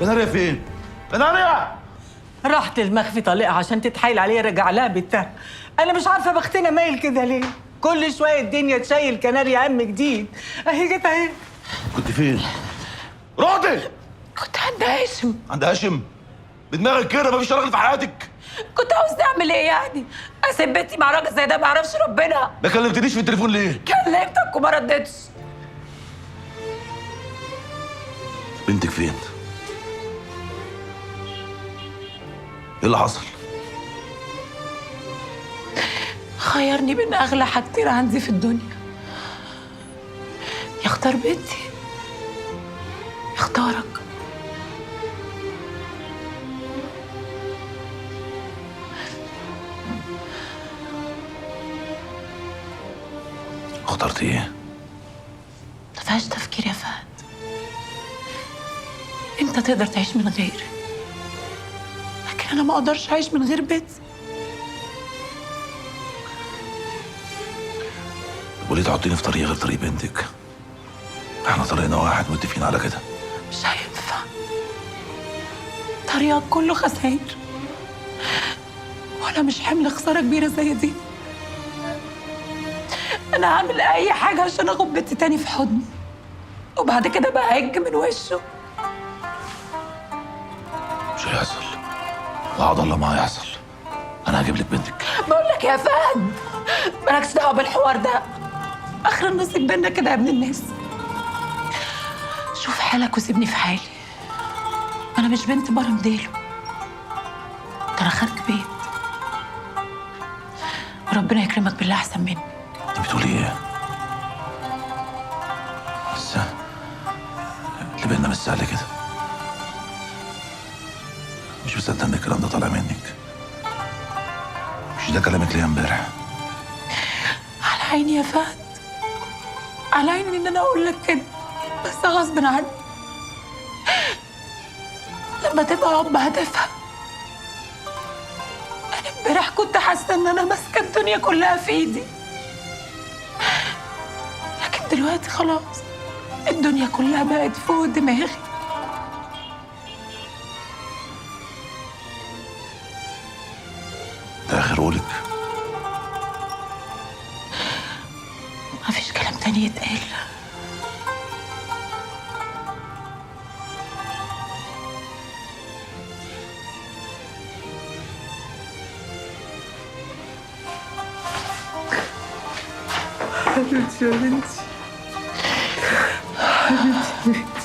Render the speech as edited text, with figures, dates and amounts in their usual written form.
كناريا فين؟ كناريا! راحت المخفي طليقها عشان تتحايل عليه رجع لها بنتها. انا مش عارفه بختنا مايل كده ليه؟ كل شويه الدنيا تشيل كناريا هم جديد. اهي جت اهي. كنت فين؟ رحتي؟ كنت عند هاشم. عند هاشم؟ بدماغك كده مفيش راجل في حياتك؟ كنت عاوز تعمل ايه يعني؟ اسيب بنتي مع راجل زي ده ما يعرفش ربنا؟ ما كلمتنيش في التليفون ليه؟ كلمتك وما ردتش. بنتك فين؟ ايه اللي حصل؟ خيرني بين اغلى حاجتين عندي في الدنيا، يختار بنتي يختارك. اخترت ايه؟ ما فيهاش تفكير يا فهد. انت تقدر تعيش من غيري، لكن انا ما اقدرش اعيش من غير بنتي. وليه تحطيني في طريق غير طريق بنتك؟ احنا طريقنا واحد متفقين على كده. مش هينفع، طريقك كله خسائر، وانا مش حمل خساره كبيره زي دي. انا هعمل اي حاجه عشان اخد بنتي تاني في حضني، وبعد كده بقى هج من وشه. مش هيحصل، وعد الله ما هيحصل. انا هجيب لك بنتك. بقول لك يا فهد مالكش دعوه بالحوار ده، اخر النصيب بينا كده يا ابن الناس. شوف حالك وسيبني في حالي. انا مش بنت بار مديله، ده انا خارج بيت، وربنا يكرمك بالله احسن مني. انت بتقولي ايه؟ لسه اللي بينا مش سهل كده. مش مصدق ان الكلام ده طالع منك. مش ده كلامك ليا امبارح؟ على عيني يا فهد، على عيني ان انا اقول لك كده، بس غصب عني. لما تبقى اب هتفهم. انا امبارح كنت حاسه ان انا ماسكه الدنيا كلها في ايدي، لكن دلوقتي خلاص الدنيا كلها بقت فوق دماغي. ده اخر قولك؟ مفيش كلام تاني يتقال. حبيبتي يا بنتي، حبيبتي.